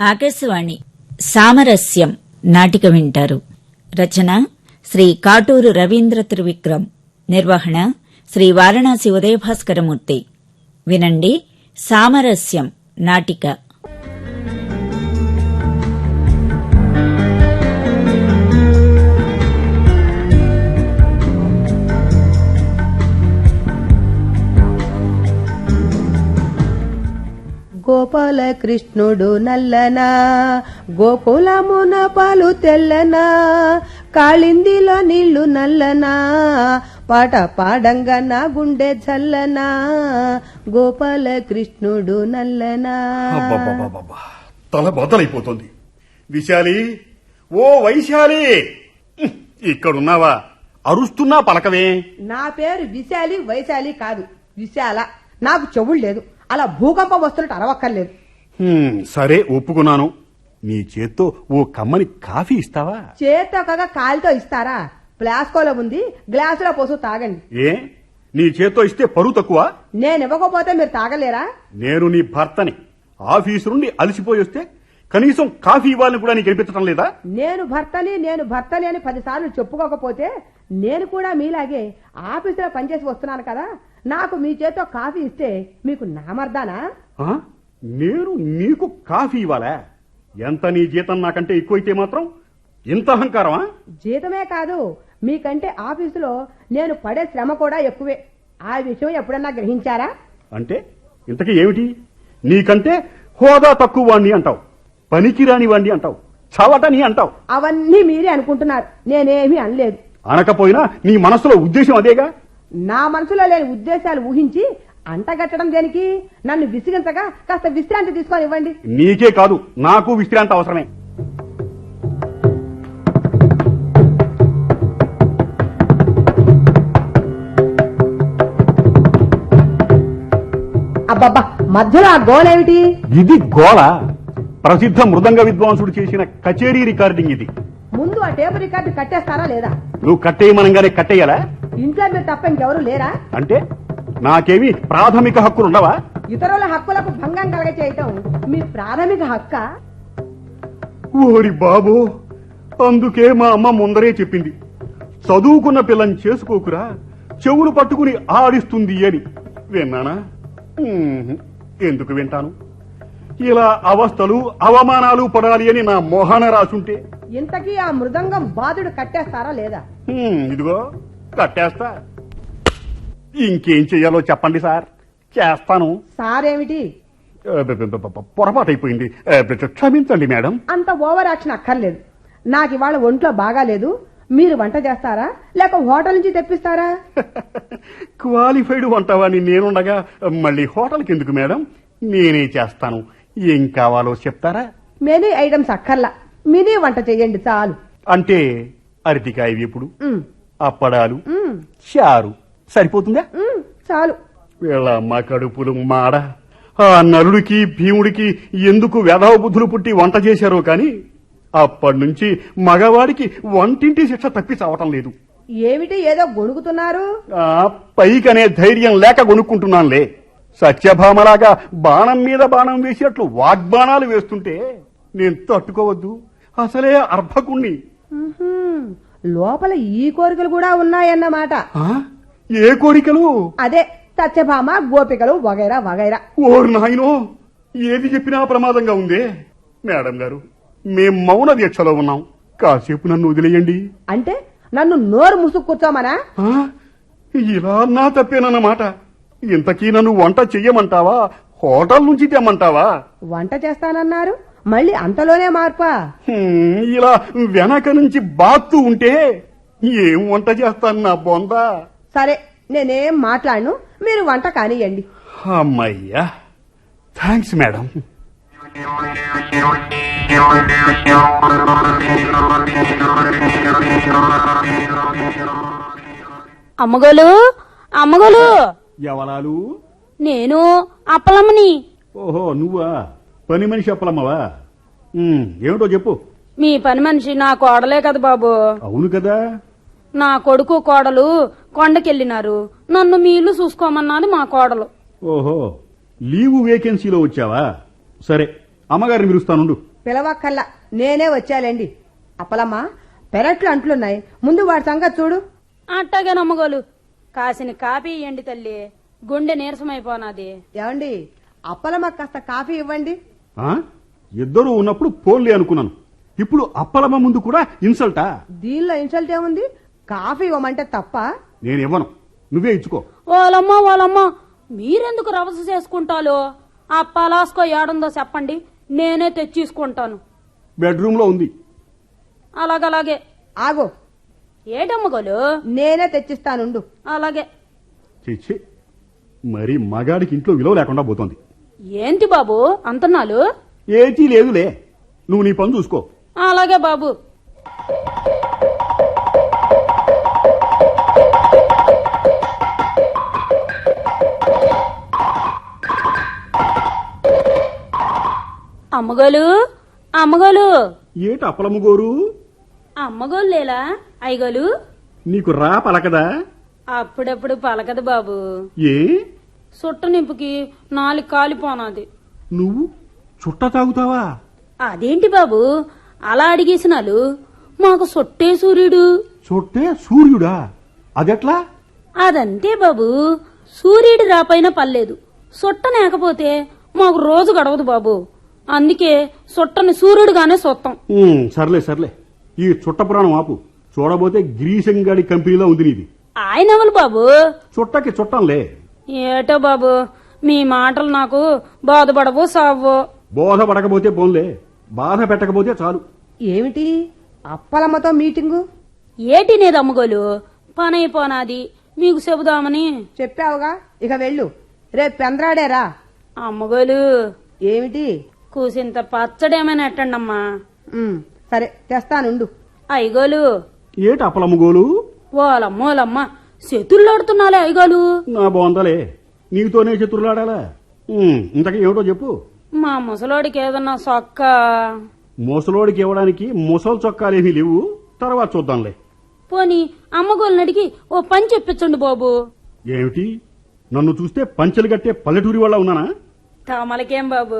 ఆకాశవాణి సామరస్యం నాటిక వింటారు. రచన శ్రీ కాటూరు రవీంద్ర త్రివిక్రమ్. నిర్వహణ శ్రీ వారణాసి ఉదయభాస్కరమూర్తి. వినండి సామరస్యం నాటిక. గోపాల కృష్ణుడు నల్లనా, గోకులమున పాలు తెల్లనా, కాళిందిలో నీళ్లు నల్లనా, పాట పాడంగా నా గుండె చల్లనా, గోపాల కృష్ణుడు నల్లనా. తల బద్దలైపోతుంది. విశాలి, ఓ వైశాలి, ఇక్కడున్నావా? అరుస్తున్నా పలకవే. నా పేరు విశాలి, వైశాలి కాదు, విశాల. నాకు చెవులు లేదు, అలా భూకంపం వస్తున్నట్టు అరవక్కర్లేదు. సరే, ఒప్పుకున్నాను. నీ చేత్తో ఓ కమ్మని కాఫీ ఇస్తావా? చేత్తో కాక కాలితో ఇస్తారా? ప్లాస్కోలో ఉంది, గ్లాసులో పోసు తాగండి. ఏ, నీ చేత్తో ఇస్తే పరువు తక్కువ? నేను ఇవ్వకపోతే మీరు తాగలేరా? నేను నీ భర్తని. ఆఫీసు నుండి అలసిపోయి వస్తే కనీసం కాఫీ ఇవ్వాలని కూడా నీకు అనిపించడం లేదా? నేను భర్తని అని 10 సార్లు చెప్పుకోకపోతే నేను కూడా మీలాగే ఆఫీసులో పనిచేసి వస్తున్నాను కదా. నాకు మీ చేత్తో కాఫీ ఇస్తే మీకు నామర్దానా? నేను నీకు కాఫీ ఇవ్వాలా? ఎంత నీ జీతం నాకంటే ఎక్కువైతే మాత్రం ఇంత అహంకారమా? జీతమే కాదు, మీకంటే ఆఫీసులో నేను పడే శ్రమ కూడా ఎక్కువే. ఆ విషయం ఎప్పుడన్నా గ్రహించారా? అంటే ఇంతకీ ఏమిటి? నీకంటే హోదా తక్కువ వాణ్ణి అంటావు, పనికిరాని వాణ్ణి అంటావు, చవటని అంటావు. అవన్నీ మీరే అనుకుంటున్నారు, నేనేమీ అనలేదు. అనకపోయినా నీ మనసులో ఉద్దేశం అదేగా. నా మనసులో లేని ఉద్దేశాలు ఊహించి అంటగట్టడం దేనికి? నన్ను విసిగించగా కాస్త విశ్రాంతి తీసుకొని ఇవ్వండి. నీకే కాదు, నాకు విశ్రాంతి అవసరమే. అబ్బబ్బా, మధ్యలో ఆ గోలేమిటి? ఇది గోళ? ప్రసిద్ధ మృదంగ విద్వాంసుడు చేసిన కచేరీ రికార్డింగ్ ఇది. ముందు ఆ టేబుల్ రికార్డు కట్టేస్తారా లేదా? నువ్వు కట్టేయమనంగానే కట్టేయాలా? ఇంట్లో మీరు తప్ప ఇంకెవరు లేరా? అంటే నాకేమి ప్రాథమిక హక్కులుండవా? ఇతరుల హక్కులకు భంగం కలగచేయటం మీ ప్రాథమిక హక్క? ఓరి బాబు, అందుకే మా అమ్మ ముందరే చెప్పింది, చదువుకున్న పిల్లని చేసుకోకురా, చెవులు పట్టుకుని ఆడిస్తుంది అని. విన్నానా? ఎందుకు వింటాను? ఇలా అవస్థలు అవమానాలు పడాలి అని నా మోహన రాసుంటే. ఇంతకీ ఆ మృదంగం బాధుడు కట్టేస్తారా లేదా? ఇదిగో కట్టేస్తా. ఇంకేం చెయ్యాలో చెప్పండి సార్, చేస్తాను. సారేమిటి? పొరపాటైపోయింది, క్షమించండి మేడం. అంత ఓవర్ యాక్షన్ అక్కర్లేదు. నాకు ఇవాళ ఒంట్లో బాగాలేదు. మీరు వంట చేస్తారా లేక హోటల్ నుంచి తెప్పిస్తారా? క్వాలిఫైడ్ వంటవాణ్ణి నేనుండగా మళ్ళీ హోటల్కి ఎందుకు మేడం? నేనే చేస్తాను. ఏం కావాలో చెప్తారా? మెనీ ఐటమ్స్ అక్కర్లా, మినీ వంట చెయ్యండి చాలు. అంటే అరటికాయ వేపుడు, అప్పడాలు, చారు సరిపోతుందా? చాలు. వీళ్ళమ్మ కడుపులు మాడ. ఆ నలుడికి భీముడికి ఎందుకు వెధవ బుద్ధులు పుట్టి వంట చేశారో కాని అప్పటి నుంచి మగవాడికి వంటింటి శిక్ష తప్పి చావటం లేదు. ఏమిటి ఏదో గొణుకుతున్నారు? పైకనే ధైర్యం లేక గొనుక్కుంటున్నానులే. సత్యభామలాగా బాణం మీద బాణం వేసినట్లు వాగ్బాణాలు వేస్తుంటే నేను తట్టుకోవద్దు. అసలే అర్భకుణ్ణి. లోపల ఈ కోరికలు కూడా ఉన్నాయన్నమాట. ఏ కోరికలు? అదే సత్యభామ, గోపికలు వగైరా వగైరా. ఓర్ నాయనో, ఏది చెప్పినా ప్రమాదంగా ఉందే. మేడం గారు, మేం మౌన దీక్షలో ఉన్నాం, కాసేపు నన్ను వదిలేయండి. అంటే నన్ను నోరు ముసుగు కూర్చోమనా? ఇలా నా తప్పేనన్నమాట. ఇంతకీ నన్ను వంట చెయ్యమంటావా, హోటల్ నుంచి తెమ్మంటావా? వంట చేస్తానన్నారు, మళ్ళీ అంతలోనే మార్పా? ఇలా వెనక నుంచి బాత్తు ఉంటే ఏం వంట చేస్తాను నా బొంద? సరే, నేనేం మాట్లాడను, మీరు వంట కానియండి. అమ్మయ్యా, థ్యాంక్స్ మేడం. అమ్మగోలు, అమ్మగోలు. ఎవరాలు? నేను అప్పలమ్మని. ఓహో, నువ్వా? పని మనిషి అప్పలమ్మవా? ఏమిటో చెప్పు. మీ పని మనిషి నా కోడలే కదా బాబు. అవును కదా. నా కొడుకు కోడలు కొండకెళ్ళినారు, నన్ను మీ ఇల్లు చూసుకోమన్నది మా కోడలు. ఓహో, లీవు వేకెన్సీలో వచ్చావా? సరే, అమ్మగారిని పిలుస్తానుండు. పిలవక్కల్లా నేనే వచ్చాలేండి. అప్పలమ్మ, పెరట్లు అంట్లున్నాయి, ముందు వాడి సంగతి చూడు. అట్టగే నమ్మగోలు కాసిన కాపీ ఇయ్యండి తల్లి, గుండె నీరసమైపోనాది. ఏమండి, అప్పలమ్మ కాస్త కాఫీ ఇవ్వండి. ఆ? ఇద్దరు ఉన్నప్పుడు పోన్లే అనుకున్నాను. ఇప్పుడు అప్పలమ్మ ముందు కూడా ఇన్సల్టా? దీనిలో ఇన్సల్ట్ ఏముంది? కాఫీ ఇవ్వమంటే తప్ప? నేనివ్వను, నువ్వే ఇచ్చుకో. వాళ్ళమ్మ మీరెందుకు రవస చేసుకుంటాలో? ఆ పలాస్కో ఏడుందో చెప్పండి, నేనే తెచ్చేసుకుంటాను. బెడ్రూమ్ లో ఉంది. అలాగలాగే. ఆగు, ఏటమ్మగోలు? నేనే తెచ్చిస్తానుండు. అలాగే. చిచ్చి, మరి మగాడికి ఇంట్లో విలువ లేకుండా పోతోంది. ఏంటి బాబు అంతన్నాలు? ఏతీ లేదులే, నువ్వు నీ పని చూసుకో. అలాగే బాబు. అమ్మగోలు ఏటి అప్పలమ్మ గోరు? అమ్మగోలు లేలా అయ్యగోలు? నీకు రా పలకదా? అప్పుడప్పుడు పలకదు బాబు. ఏ? సుట్ట నింపుకి 4 కాలిపోనాది. నువ్వు చుట్ట తాగుతావా? అదేంటి బాబు అలా అడిగేసినాలు? మాకు సొట్టే సూర్యుడు. చుట్టే సూర్యుడా? అదెట్లా? అదంతే బాబు, సూర్యుడు రాపైన పర్లేదు, సొట్ట లేకపోతే మాకు రోజు గడవదు బాబు. అందుకే సొట్టని సూర్యుడుగానే సొత్తం. సర్లే సర్లే, ఈ చుట్ట పురాణం ఆపు. చూడబోతే గిరీశంగాడి కంపెనీలో ఉంది నీది. ఆయన ఎవరు బాబు? చుట్టకి చుట్టంలే. ఏటో బాబు, మీ మాటలు నాకు బాధపడవు సావు. బోధపడకపోతే పోన్లే, బాధ పెట్టకపోతే చాలు. ఏమిటి అప్పలమ్మతో మీటింగు? ఏటి నేది అమ్మగోలు, పనైపోనాది, మీకు చెబుదామని. చెప్పావుగా, ఇక వెళ్ళు. రేపు పెంద్రాడేరా. అమ్మగోలు, ఏమిటి? కూసింత పచ్చడేమైనా ఎట్టండమ్మా. సరే తెస్తానుండు. అయ్యగోలు. ఏటి అప్పలమ్మ గోలు? ఓలమ్మ శతుల్లాడుతున్నాలే అయ్యగోలు. నా బాగుందలే, నీతోనే శత్రులాడాలా? ఇంతకీ ఏమిటో చెప్పు. మా ముసలోడికి ఏదన్నా సొక్క. ముసలోడికి ఇవ్వడానికి ముసలి చొక్కాలేమీ లేవు, తర్వాత చూద్దాంలే. పోని అమ్మగోళ్ళని అడిగి ఓ పని చెప్పించండి బాబు. ఏమిటి, నన్ను చూస్తే పంచెలు కట్టే పల్లెటూరి వాళ్ళ ఉన్నానా? తమలకేం బాబు,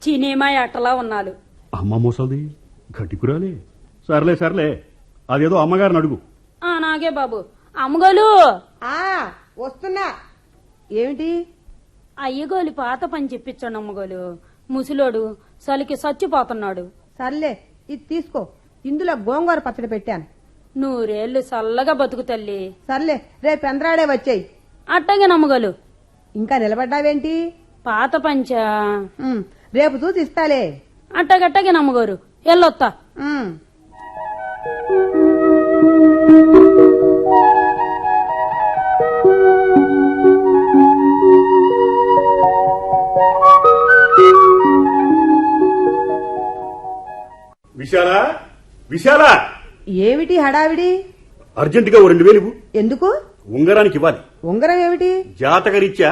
చినేమా అట్టలా ఉన్నాలు. అమ్మ ముసలిది గట్టికురాలే. సర్లే సర్లే, అదేదో అమ్మగారిని అడుగు. నాగే బాబు. అమ్మగోలు. వస్తున్నా. ఏమిటి? అయ్యగోలు పాత పని చెప్పించండి అమ్మగోలు. ముసలోడు చలికి చచ్చిపోతున్నాడు. సర్లే, ఇది తీసుకో. ఇందులో గోంగూర పచ్చడి పెట్టాను. 100 ఏళ్లు చల్లగా బతుకు తల్లి. సర్లే, రేపు పెంద్రాడే వచ్చేయి. అట్టగే నమ్మగోలు. ఇంకా నిలబడ్డావేంటి? పాత పంచా రేపు చూసి ఇస్తాలే. అట్టగట్టగే నమ్మగోరు, ఎల్లొత్తా. విశాలా, విశాలా! ఏమిటి హడావిడి? అర్జెంటుగా ఓ 2000 ఇవ్వు. ఎందుకు? ఉంగరానికి ఇవ్వాలి. ఉంగరం ఏమిటి? జాతకరీత్యా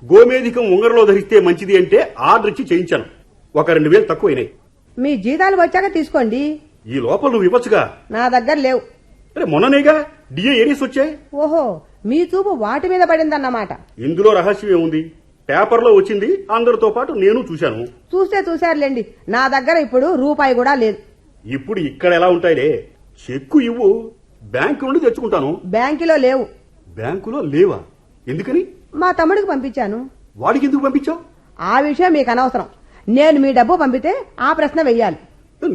గోమేధికం ఉంగరంలో ధరిస్తే మంచిది అంటే ఆర్డర్ ఇచ్చి చేయించాను. ఒక 2000 తక్కువైనాయి. మీ జీతాలు వచ్చాక తీసుకోండి. ఈ లోపల నువ్వు ఇవ్వచ్చుగా. నా దగ్గర లేవు. అరే మొన్ననేగా డిఏ ఏరియస్ వచ్చాయి. ఓహో, మీ చూపు వాటి మీద పడిందన్నమాట. ఇందులో రహస్యం ఏముంది? పేపర్లో వచ్చింది, అందరితో పాటు నేను చూశాను. చూశారులేండి. నా దగ్గర ఇప్పుడు రూపాయి కూడా లేదు. ఇప్పుడు ఇక్కడ ఎలా ఉంటాయిలే. చెక్కు ఇవ్వు, బ్యాంకు నుండి తెచ్చుకుంటాను. బ్యాంకులో లేవు. బ్యాంకులో లేవా? ఎందుకని? మా తమ్ముడికి పంపించాను. వాడికి ఎందుకు పంపించావు? ఆ విషయం మీకు అనవసరం. నేను మీ డబ్బు పంపితే ఆ ప్రశ్న వెయ్యాలి.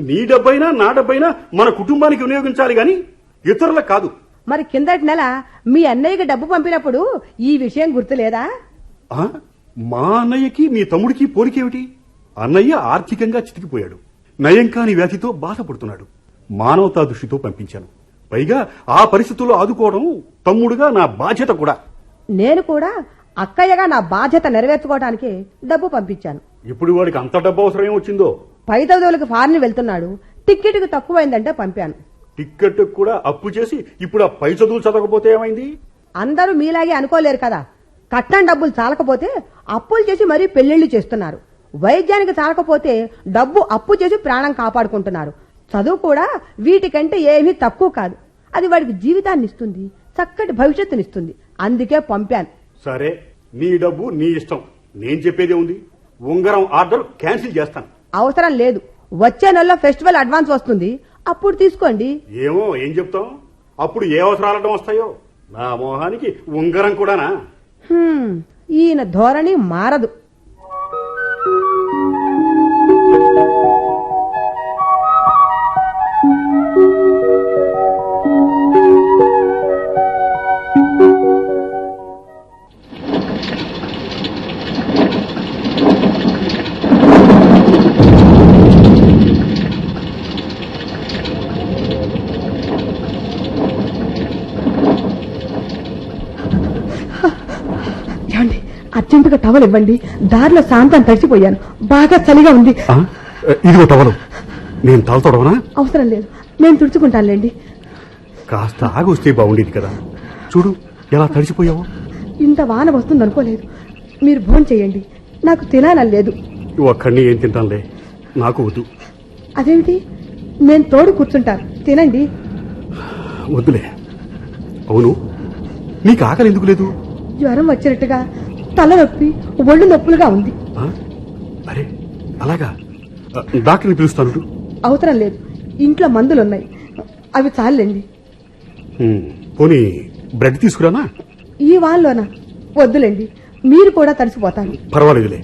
నీ డబ్బైనా నా డబ్బైనా మన కుటుంబానికి వినియోగించాలి గాని ఇతరులకు కాదు. మరి కిందటి నెల మీ అన్నయ్యకి డబ్బు పంపినప్పుడు ఈ విషయం గుర్తులేదా? మా అన్నయ్యకి మీ తమ్ముడికి పోలికేమిటి? అన్నయ్య ఆర్థికంగా చితికిపోయాడు, నయం కాని వ్యాధితో బాధపడుతున్నాడు. మానవతా దృష్టితో పంపించాను. పైగా ఆ పరిస్థితుల్లో ఆదుకోవడం తమ్ముడుగా నా బాధ్యత కూడా. నేను కూడా అక్కయ్యగా నా బాధ్యత నెరవేర్చుకోవడానికి డబ్బు పంపించాను. ఇప్పుడు వాడికి అంత డబ్బు అవసరం ఏమొచ్చిందో? పై చదువులకు ఫారిన్ వెళ్తున్నాడు, టిక్కెట్కి తక్కువైందంటే పంపాను. టిక్కెట్ కూడా అప్పు చేసి ఇప్పుడు ఆ పై చదువులు చదవకపోతే ఏమైంది? అందరూ మీలాగే అనుకోలేరు కదా. కట్నం డబ్బులు చాలకపోతే అప్పులు చేసి మరీ పెళ్లిళ్లు చేస్తున్నారు. వైద్యానికి చాలకపోతే డబ్బు అప్పు చేసి ప్రాణం కాపాడుకుంటున్నారు. చదువు కూడా వీటికంటే ఏమీ తక్కువ కాదు. అది వాడికి జీవితాన్ని ఇస్తుంది, చక్కటి భవిష్యత్తునిస్తుంది. అందుకే పంపాను. సరే, నీ డబ్బు నీ ఇష్టం. నేను చెప్పేదే ఉంది. ఉంగరం ఆర్డర్ క్యాన్సిల్ చేస్తాను. అవసరం లేదు. వచ్చే నెలలో ఫెస్టివల్ అడ్వాన్స్ వస్తుంది, అప్పుడు తీసుకోండి. ఏమో ఏం చెప్తాం, అప్పుడు ఏ అవసరాలటం వస్తాయో. నా మోహానికి ఉంగరం కూడానా? ఈయన ధోరణి మారదు. అర్జెంటుగా టవల్ ఇవ్వండి, దారిలో శాంతం తడిచిపోయాను, బాగా చలిగా ఉంది. ఇదిగో టవలు. నేను తలతోడవనా? అవసరం లేదు, నేను తుడుచుకుంటానులేండి. కాస్త ఆగొస్తే బాగుండేది కదా. చూడు ఎలా తడిచిపోయావు. ఇంత వాన వస్తుంది అనుకోలేదు. మీరు భోజనం చేయండి, నాకు తినాలని లేదు. ఒక్కడిని ఏం తింటానులే, నాకు వద్దు. అదేమిటి, నేను తోడు కూర్చుంటాను, తినండి. వద్దులే. అవును, నీకు ఆకలి ఎందుకు లేదు? జ్వరం వచ్చినట్టుగా తలనొప్పి, ఒళ్ళు నొప్పులుగా ఉంది. అరే అలాగా, డాక్టర్ని పిలుస్తాను. అవసరం లేదు, ఇంట్లో మందులున్నాయి, అవి చాలండి. పోనీ బ్రెడ్ తీసుకురానా? ఈ వాన్లోనా? వద్దులేండి, మీరు కూడా తడిసిపోతాను. పర్వాలేదులే,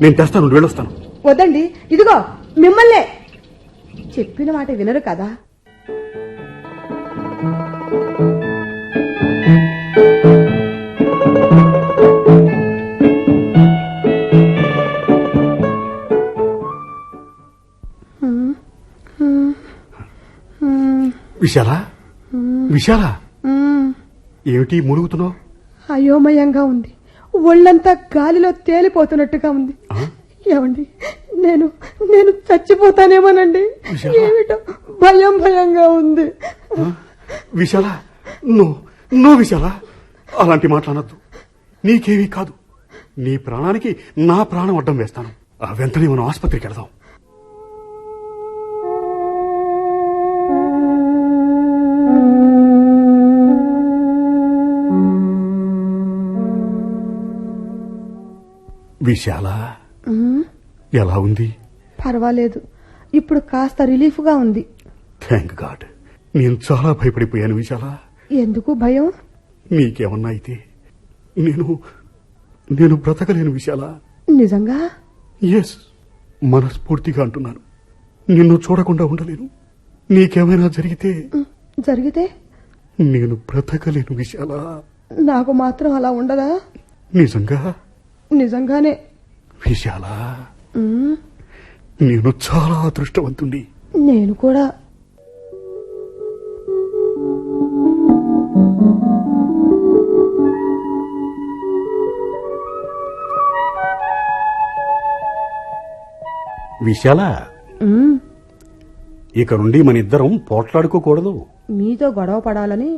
నేను తెస్తాను, వెళ్ళొస్తాను. వద్దండి, ఇదిగో మిమ్మల్నే. చెప్పిన మాట వినరు కదా. విశాలా, విశాలా, ఏమిటి మునుగుతున్నావు? అయోమయంగా ఉంది, ఒళ్ళంతా గాలిలో తేలిపోతున్నట్టుగా ఉంది. ఏమండి, నేను నేను చచ్చిపోతానేమోనండి. ఏమిటో భయం భయంగా ఉంది. విశాలా, నో విశాలా, అలాంటి మాట్లాడద్దు. నీకేమీ కాదు. నీ ప్రాణానికి నా ప్రాణం అడ్డం వేస్తాను. వెంటనే మనం ఆసుపత్రికి వెళదాం. విశాల, ఎలా ఉంది? పర్వాలేదు, ఇప్పుడు కాస్త రిలీఫ్ గా ఉంది. Thank God. నేను చాలా భయపడిపోయాను విశాల. ఎందుకు భయం? నీకేమన్నా అయితే నేను బ్రతకలేను విశాల. నిజంగా? ఎస్, మనస్ఫూర్తిగా అంటున్నాను. నిన్ను చూడకుండా ఉండలేను. నీకేమైనా జరిగితే నేను బ్రతకలేను విశాల. నాకు మాత్రం అలా ఉండదా? నిజంగానే విశాల, నేను చాలా అదృష్టవంతుణ్ణి. నేను కూడా. విశాల, ఇక నుండి మన ఇద్దరం పోట్లాడుకోకూడదు. మీతో గొడవ పడాలని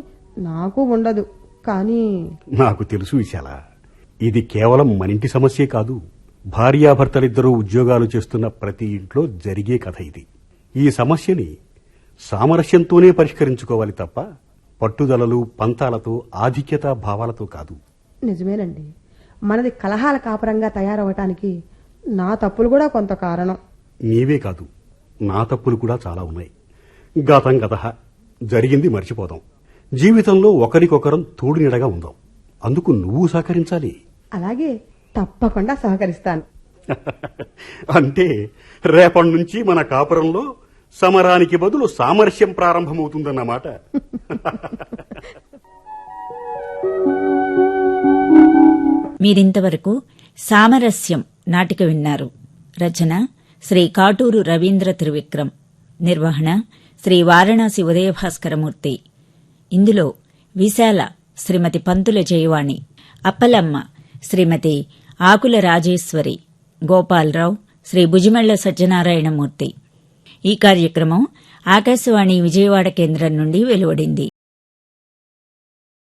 నాకు ఉండదు, కానీ నాకు తెలుసు విశాల, ఇది కేవలం మనింటి సమస్యే కాదు. భార్యాభర్తలిద్దరూ ఉద్యోగాలు చేస్తున్న ప్రతి ఇంట్లో జరిగే కథ ఇది. ఈ సమస్యని సామరస్యంతోనే పరిష్కరించుకోవాలి తప్ప పట్టుదలలు, పంతాలతో, ఆధిక్యతా భావాలతో కాదు. నిజమేనండి, మనది కలహాల కాపురంగా తయారవటానికి నా తప్పులు కూడా కొంత కారణం. నీవే కాదు, నా తప్పులు కూడా చాలా ఉన్నాయి. గతం గతః, జరిగింది మర్చిపోదాం. జీవితంలో ఒకరికొకరం తోడు నీడగా ఉందాం. అందుకు నువ్వు సహకరించాలి. అలాగే, తప్పకుండా సహకరిస్తాను. అంటే రేపటి నుంచి మన కాపురంలో సమరానికి బదులు సామరస్యం ప్రారంభమవుతుందన్నమాట. మీరింతవరకు సామరస్యం నాటిక విన్నారు. రచన శ్రీ కాటూరు రవీంద్ర త్రివిక్రమ్. నిర్వహణ శ్రీ వారణాసి ఉదయభాస్కరమూర్తి. ఇందులో విశాల శ్రీమతి పంతుల జయవాణి, అప్పలమ్మ శ్రీమతి ఆకుల రాజేశ్వరి, గోపాలరావు శ్రీ భుజిమెళ్ల సత్యనారాయణమూర్తి. ఈ కార్యక్రమం ఆకాశవాణి విజయవాడ కేంద్రం నుండి వెలువడింది.